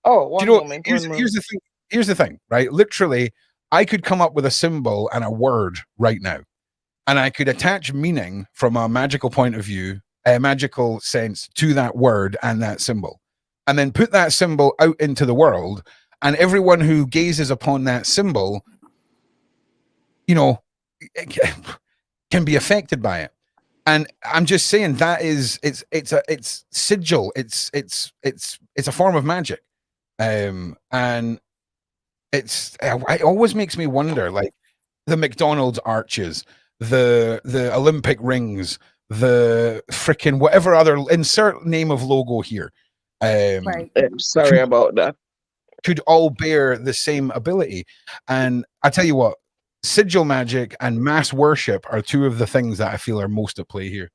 Oh, Do you one know? moment, Here's one here's moment. the thing. Here's the thing, right? Literally, I could come up with a symbol and a word right now, and I could attach meaning from a magical point of view, a magical sense, to that word and that symbol, and then put that symbol out into the world, and everyone who gazes upon that symbol, you know, can be affected by it. And I'm just saying that it's sigil. It's a form of magic. And it always makes me wonder, like, the McDonald's arches, the Olympic rings, the freaking whatever other, insert name of logo here, Right. Sorry could about that. all bear the same ability. And I tell you what, sigil magic and mass worship are two of the things that I feel are most at play here.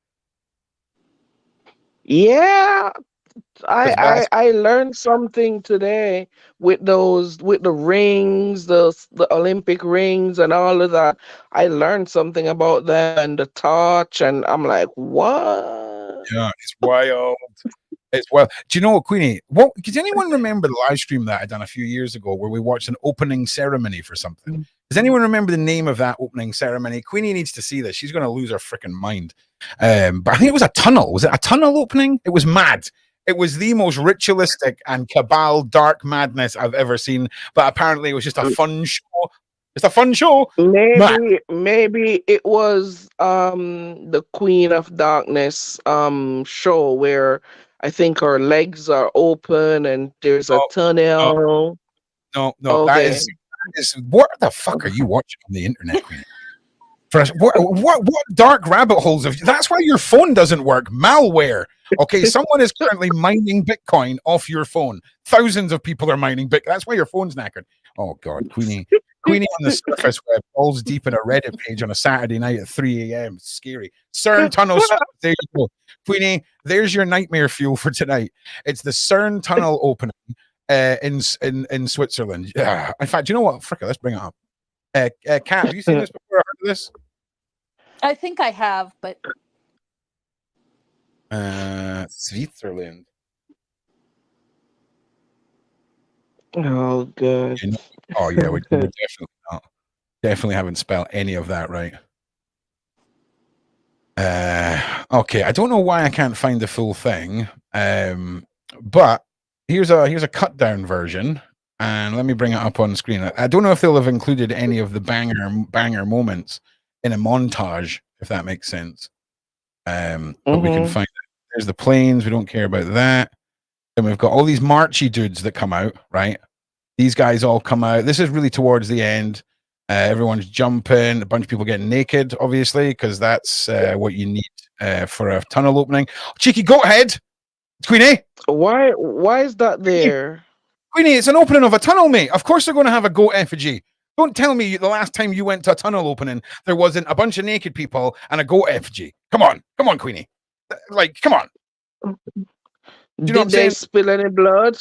Yeah, I, Because I I learned something today with the rings, the Olympic rings and all of that. I learned something about them and the torch, and I'm like, what? yeah, it's wild. It's well. Do you know what, Queenie? What does anyone remember the live stream that I done a few years ago where we watched an opening ceremony for something? Does anyone remember the name of that opening ceremony? Queenie needs to see this. She's going to lose her freaking mind. But I think it was a tunnel. Was it a tunnel opening? It was mad. It was the most ritualistic and cabal dark madness I've ever seen. But apparently, it was just a fun show. It's a fun show. Mad. Maybe it was the Queen of Darkness show where I think her legs are open and there's a No, no, tunnel. no. Okay. That is. What the fuck are you watching on the internet, Queenie? What dark rabbit holes have you? That's why your phone doesn't work. Malware. Okay, someone is currently mining Bitcoin off your phone. Thousands of people are mining Bitcoin. That's why your phone's knackered. Oh God, Queenie. Queenie on the surface web, balls deep in a Reddit page on a Saturday night at 3 a.m. Scary. CERN tunnel. There you go. Queenie, there's your nightmare fuel for tonight. It's the CERN tunnel opening in Switzerland. Yeah. In fact, you know what? Fricker, let's bring it up. Kat, have you seen this before? Heard of this? I think I have, but Switzerland. Oh, good. Oh yeah, we definitely not. Definitely haven't spelled any of that right. Okay, I don't know why I can't find the full thing. But here's a cut down version, and let me bring it up on screen. I don't know if they'll have included any of the banger moments in a montage, if that makes sense. But we can find it. There's the planes. We don't care about that. Then we've got all these marchy dudes that come out, right? These guys all come out. This is really towards the end. Everyone's jumping. A bunch of people getting naked, obviously, because that's what you need for a tunnel opening. Cheeky goat head, Queenie. Why is that there? Queenie, it's an opening of a tunnel, mate. Of course they're going to have a goat effigy. Don't tell me the last time you went to a tunnel opening, there wasn't a bunch of naked people and a goat effigy. Come on, Queenie. Like, come on. Did they spill any blood?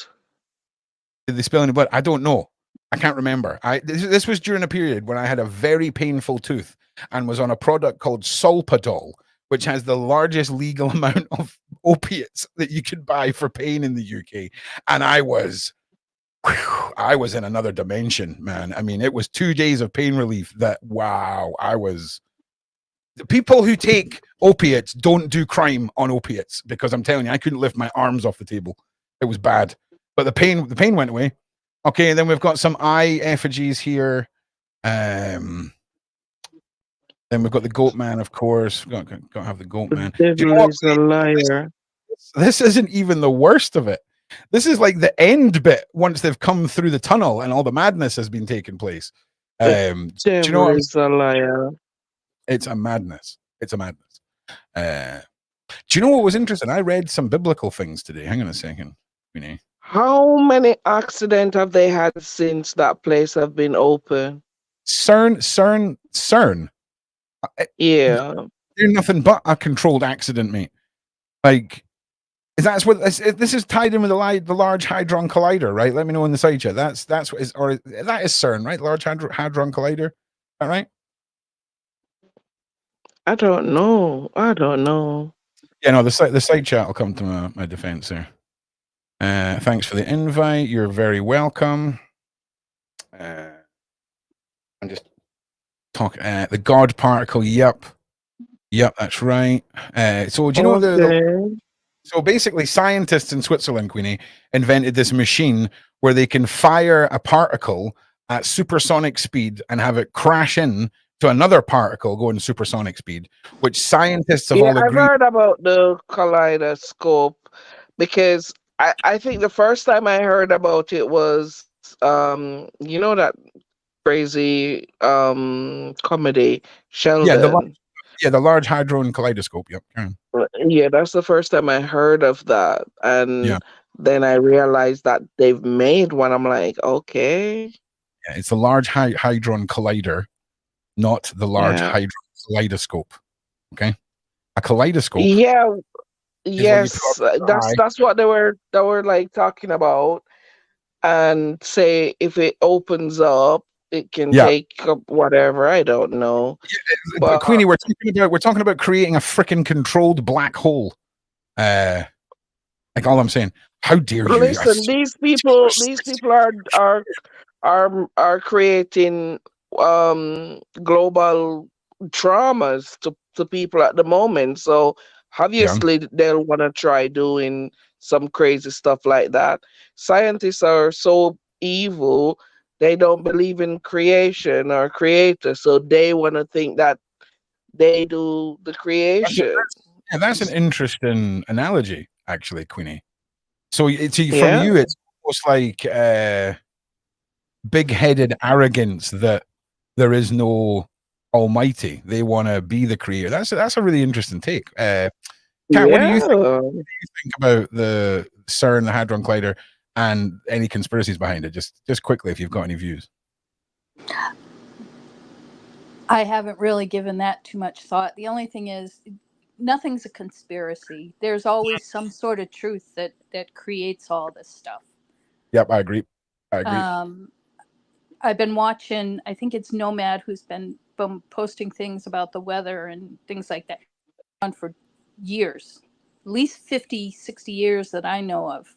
Did they spill any blood? I don't know. I can't remember. This was during a period when I had a very painful tooth and was on a product called Solpadol, which has the largest legal amount of opiates that you could buy for pain in the UK. And I was in another dimension, man. I mean, it was 2 days of pain relief that, wow, the people who take opiates don't do crime on opiates, because I'm telling you, I couldn't lift my arms off the table. It was bad. But the pain went away. Okay, and then we've got some eye effigies here. Then we've got the goat man, of course. Got to have the goat man. The devil is a liar. This isn't even the worst of it. This is like the end bit once they've come through the tunnel and all the madness has been taking place. Devil do you know is a liar. It's a madness. It's a madness. Do you know what was interesting? I read some biblical things today. Hang on a second. How many accidents have they had since that place have been open? CERN. Yeah. They're nothing but a controlled accident, mate. Like, that's what this is tied in with the Large Hadron Collider, right? Let me know in the side chat. That's what is, or that is CERN, right? Large Hadron Collider. Is that right? I don't know. Yeah, no, the side chat will come to my defense there. Thanks for the invite. You're very welcome. I'm just talking. The God particle. Yep, that's right. So do you know so basically, scientists in Switzerland, Queenie, invented this machine where they can fire a particle at supersonic speed and have it crash in to another particle going supersonic speed, which scientists have all agreed. I've heard about the kaleidoscope because I think the first time I heard about it was you know that crazy comedy Sheldon. The Large Hadron Kaleidoscope. Yep. Yeah, that's the first time I heard of that, and then I realized that they've made one. I'm like, okay. Yeah, it's the Large Hadron Collider, not the Large Hadron Kaleidoscope. Okay, a kaleidoscope. Yeah. Yes, that's what they were like talking about, and say if it opens up, it can take up whatever. I don't know. Yeah, but Queenie, we're talking about creating a freaking controlled black hole. Like all I'm saying. How dare you? Listen, these people are creating global traumas to people at the moment. So obviously they'll want to try doing some crazy stuff like that. Scientists are so evil, they don't believe in creation or creator, so they want to think that they do the creation. That's an interesting analogy, actually, Queenie. So from you, it's almost like big-headed arrogance that there is no almighty. They want to be the creator. That's a really interesting take. Kat, what do you think? Yeah. Think about the CERN, the Hadron Collider, and any conspiracies behind it? Just quickly, if you've got any views. I haven't really given that too much thought. The only thing is, nothing's a conspiracy. There's always some sort of truth that creates all this stuff. Yep, I agree. I've been watching, I think it's Nomad who's been posting things about the weather and things like that on for years, at least 50, 60 years that I know of.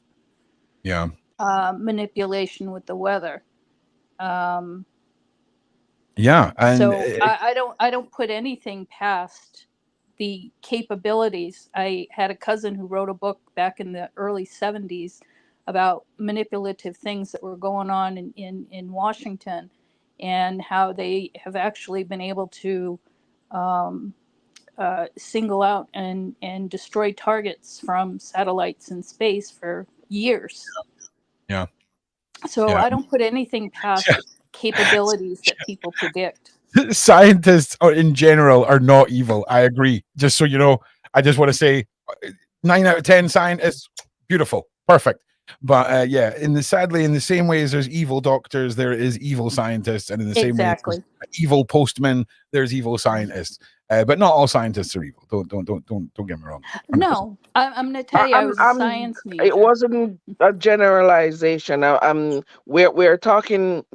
Yeah. Manipulation with the weather. Yeah, and so I don't put anything past the capabilities. I had a cousin who wrote a book back in the early 70s about manipulative things that were going on in Washington, and how they have actually been able to single out and destroy targets from satellites in space for years. Yeah. So yeah. I don't put anything past capabilities that people predict. Scientists in general are not evil. I agree. Just so you know, I just want to say 9 out of 10 scientists, beautiful, perfect. But yeah, sadly, in the same way as there's evil doctors, there is evil scientists, and in the same way as there's evil postmen, there's evil scientists. But not all scientists are evil. Don't get me wrong. 100%. No, I'm going to tell you, I was a science major. It wasn't a generalization. We're talking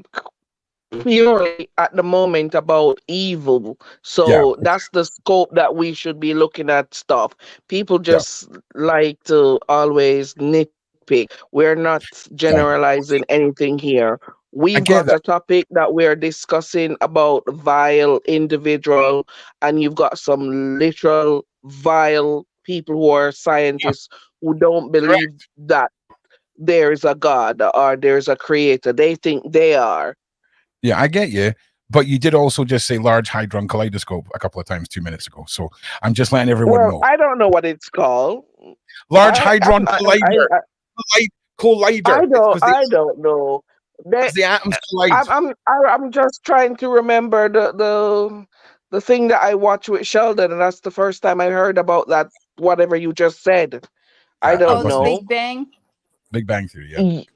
purely at the moment about evil. So that's the scope that we should be looking at stuff. People just like to always nitpick. We're not generalizing anything here. We've got a topic that we're discussing about vile individual, and you've got some literal vile people who are scientists who don't believe that there is a God or there's a creator. They think they are. Yeah, I get you. But you did also just say Large Hadron Kaleidoscope a couple of times 2 minutes ago. So I'm just letting everyone know. I don't know what it's called. Large Hadron Collider. Collider. I don't know. The atoms collide. I'm just trying to remember the thing that I watched with Sheldon, and that's the first time I heard about that. Whatever you just said, I don't know. Big Bang. Big Bang Theory.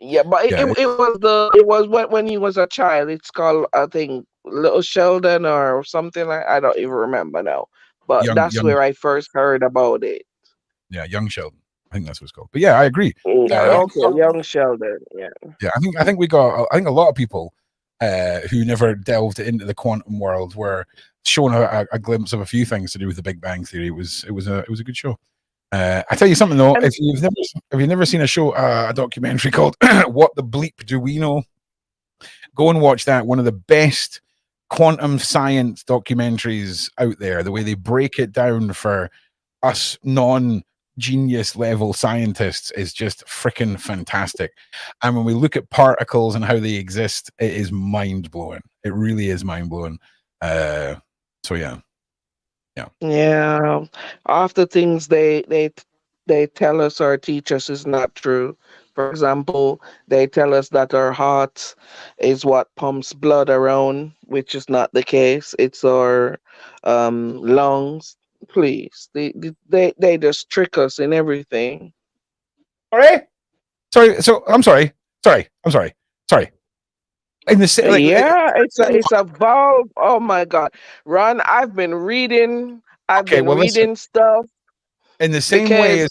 Yeah, but it was when he was a child. It's called, I think, Little Sheldon or something like. I don't even remember now. But that's where I first heard about it. Yeah, Young Sheldon. I think that's what it's called. But yeah, I agree. Young Sheldon. Yeah. Yeah, I think a lot of people who never delved into the quantum world were shown a glimpse of a few things to do with the Big Bang Theory. It was a good show. I tell you something though, if you've never seen a documentary called "What the Bleep Do We Know," go and watch that. One of the best quantum science documentaries out there. The way they break it down for us non-genius level scientists is just freaking fantastic. And when we look at particles and how they exist, it is mind blowing. It really is mind blowing. So yeah. Yeah, half the things they tell us or teach us is not true. For example, they tell us that our heart is what pumps blood around, which is not the case. It's our lungs. Please, they just trick us in everything. Sorry. So I'm sorry. Sorry. In the it's a valve. Oh my God, Ron! I've been reading. I've been reading stuff. In the same way as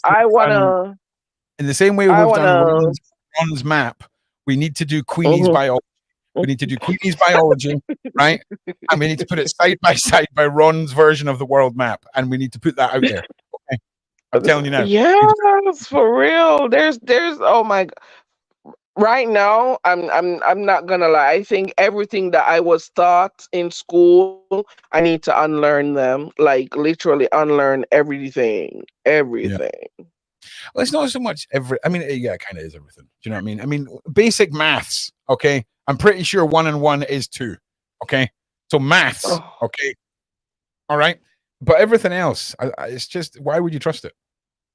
in the same way we've done Ron's map, we need to do Queenie's biology. We need to do Queenie's biology, right? And we need to put it side by side by Ron's version of the world map, and we need to put that out there. Okay, I'm telling you now. Yes, for real. There's oh my God. Right now, I'm not gonna lie. I think everything that I was taught in school, I need to unlearn them. Like literally unlearn everything. Everything. Yeah. Well, it's not so much I mean, yeah, it kind of is everything. Do you know what I mean? I mean, basic maths. Okay, I'm pretty sure 1 and 1 is 2. Okay, so maths. Okay, all right. But everything else, it's just, why would you trust it?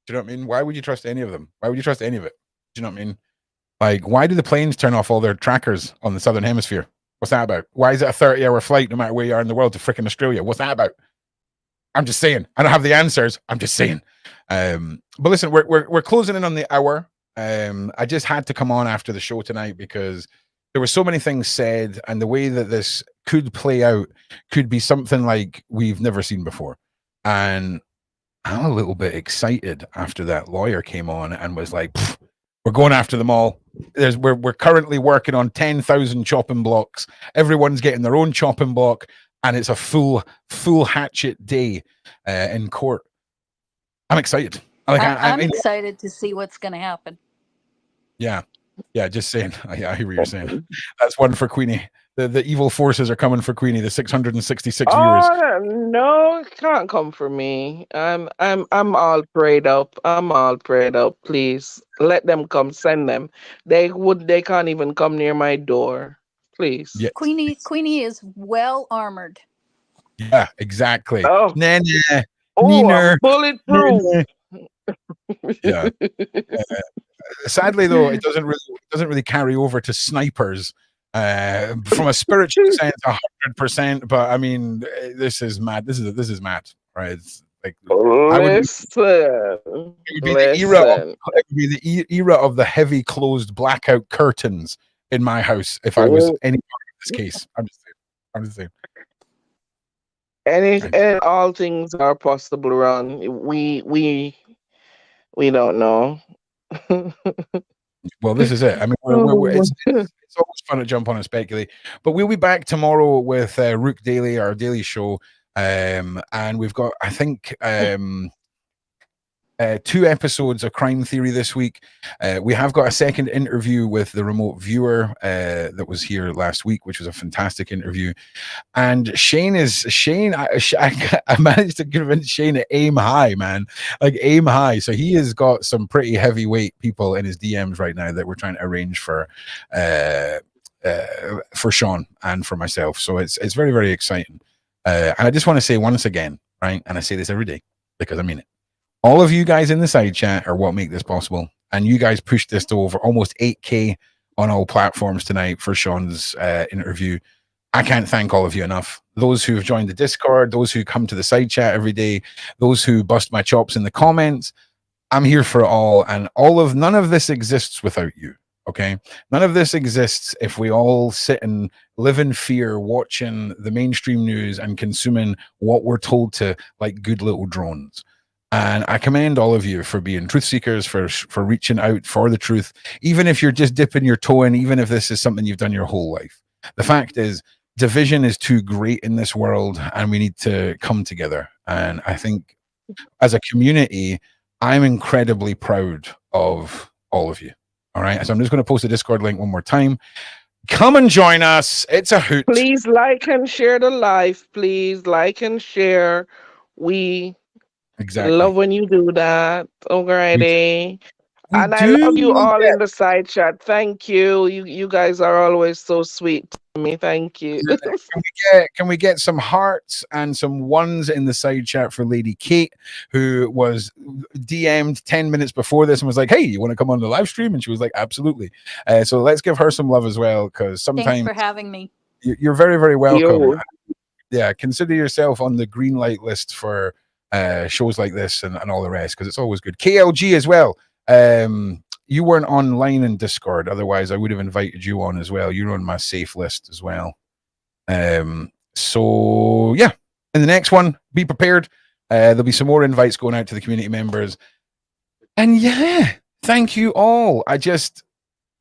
Do you know what I mean? Why would you trust any of them? Why would you trust any of it? Do you know what I mean? Like, why do the planes turn off all their trackers on the southern hemisphere? What's that about? Why is it a 30-hour flight no matter where you are in the world to frickin' Australia? What's that about? I'm just saying. I don't have the answers. I'm just saying. But listen, we're closing in on the hour. I just had to come on after the show tonight because there were so many things said, and the way that this could play out could be something like we've never seen before. And I'm a little bit excited after that lawyer came on and was like, we're going after them all. We're currently working on 10,000 chopping blocks. Everyone's getting their own chopping block, and it's a full hatchet day in court. I'm excited. I'm excited to see what's going to happen. Yeah, just saying. I hear what you're saying. That's one for Queenie. The evil forces are coming for Queenie. The 666 viewers. No, it can't come for me. I'm all prayed up. I'm all prayed up. Please let them come. Send them. They can't even come near my door. Please. Yeah. Queenie is well armored. Yeah, exactly. Oh, Nana, I'm bulletproof. Yeah. Sadly, though, it doesn't really carry over to snipers. From a spiritual sense, 100%. But I mean, this is mad. This is mad, right? It's like it would be the era of the heavy closed blackout curtains in my house if I was any part of this case. I'm just saying. And all things are possible, Ron. We don't know. Well, this is it. I mean, it's always fun to jump on and speculate. But we'll be back tomorrow with Rook Daily, our daily show. And we've got, I think, 2 episodes of Crime Theory this week. We have got a second interview with the remote viewer that was here last week, which was a fantastic interview. And Shane, I managed to convince Shane to aim high, man. Like aim high. So he has got some pretty heavyweight people in his DMs right now that we're trying to arrange for Sean and for myself. So it's very, very exciting. And I just want to say once again, right? And I say this every day because I mean it. All of you guys in the side chat are what make this possible. And you guys pushed this to over almost 8K on all platforms tonight for Sean's interview. I can't thank all of you enough. Those who have joined the Discord, those who come to the side chat every day, those who bust my chops in the comments. I'm here for it all. And none of this exists without you. Okay. None of this exists if we all sit and live in fear, watching the mainstream news and consuming what we're told to like good little drones. And I commend all of you for being truth seekers, for reaching out for the truth, even if you're just dipping your toe in, even if this is something you've done your whole life. The fact is, division is too great in this world, and we need to come together. And I think as a community, I'm incredibly proud of all of you. All right. So I'm just going to post the Discord link one more time. Come and join us. It's a hoot. Please like and share the live. Please like and share. We love when you do that. Alrighty. And I love you all in the side chat. Thank you. You guys are always so sweet to me. Thank you. Can we get some hearts and some ones in the side chat for Lady Kate, who was DM'd 10 minutes before this and was like, hey, you want to come on the live stream? And she was like, absolutely. So let's give her some love as well, because sometimes thanks for having me. You're very, very welcome. Yeah, consider yourself on the green light list for shows like this and all the rest, because it's always good. KLG as well. You weren't online in Discord, otherwise I would have invited you on as well. You're on my safe list as well. So yeah, in the next one, be prepared. There'll be some more invites going out to the community members. And yeah, thank you all. I just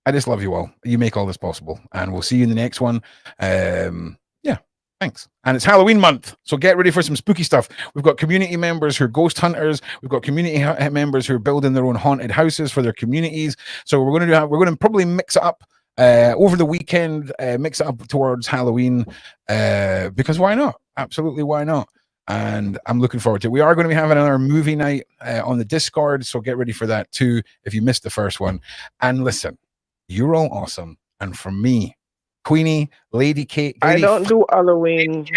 love you all. You make all this possible, and we'll see you in the next one. Yeah, thanks. And it's Halloween month, so get ready for some spooky stuff. We've got community members who are ghost hunters. We've got community members who are building their own haunted houses for their communities. So we're going to probably mix it up over the weekend, mix it up towards Halloween, because why not? Absolutely, why not? And I'm looking forward to it. We are going to be having another movie night on the Discord, so get ready for that too if you missed the first one. And listen, you're all awesome. And from me, Queenie, Lady Kate, I don't do Halloween.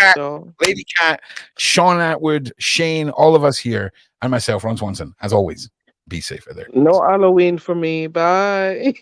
Lady Cat, Sean Atwood, Shane, all of us here, and myself, Ron Swanson. As always, be safe out there. No Halloween for me. Bye.